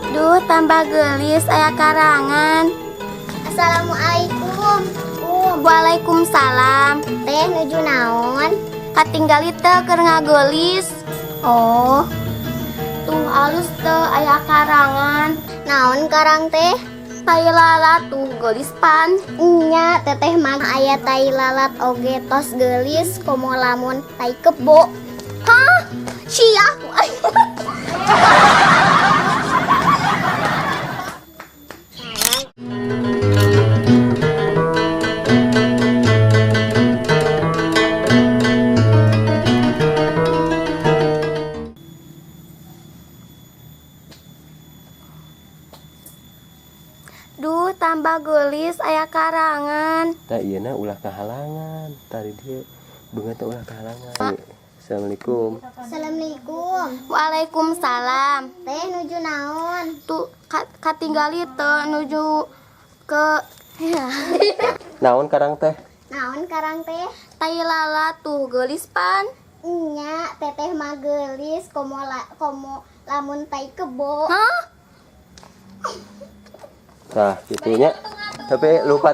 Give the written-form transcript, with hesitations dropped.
Duh, tambah gelis aya karangan. Assalamualaikum. Waalaikumsalam. Teh nuju naon? Katinggali teu keur ngagelis. Oh, Tuh alus teu aya karangan. naon karang teh? Tai lalat tuh gelis pan. Nya teteh mah aya tai lalat oge tos geulis komo lamun tai kebo. Hah? Sia. Duh, tambah gelis aya karangan. Tak iya na ulah kehalangan. Tadi dia bengat ulah kehalangan. Assalamualaikum. Assalamualaikum. Waalaikumsalam. Teh nuju naon? Tuh katinggali teu nuju ke Naon karang teh? Naon karang teh? tai lalat tuh geulis pan. Nya teteh mah geulis komo lamun tai kebo. Hah? Nah, gitunya. Tapi lupa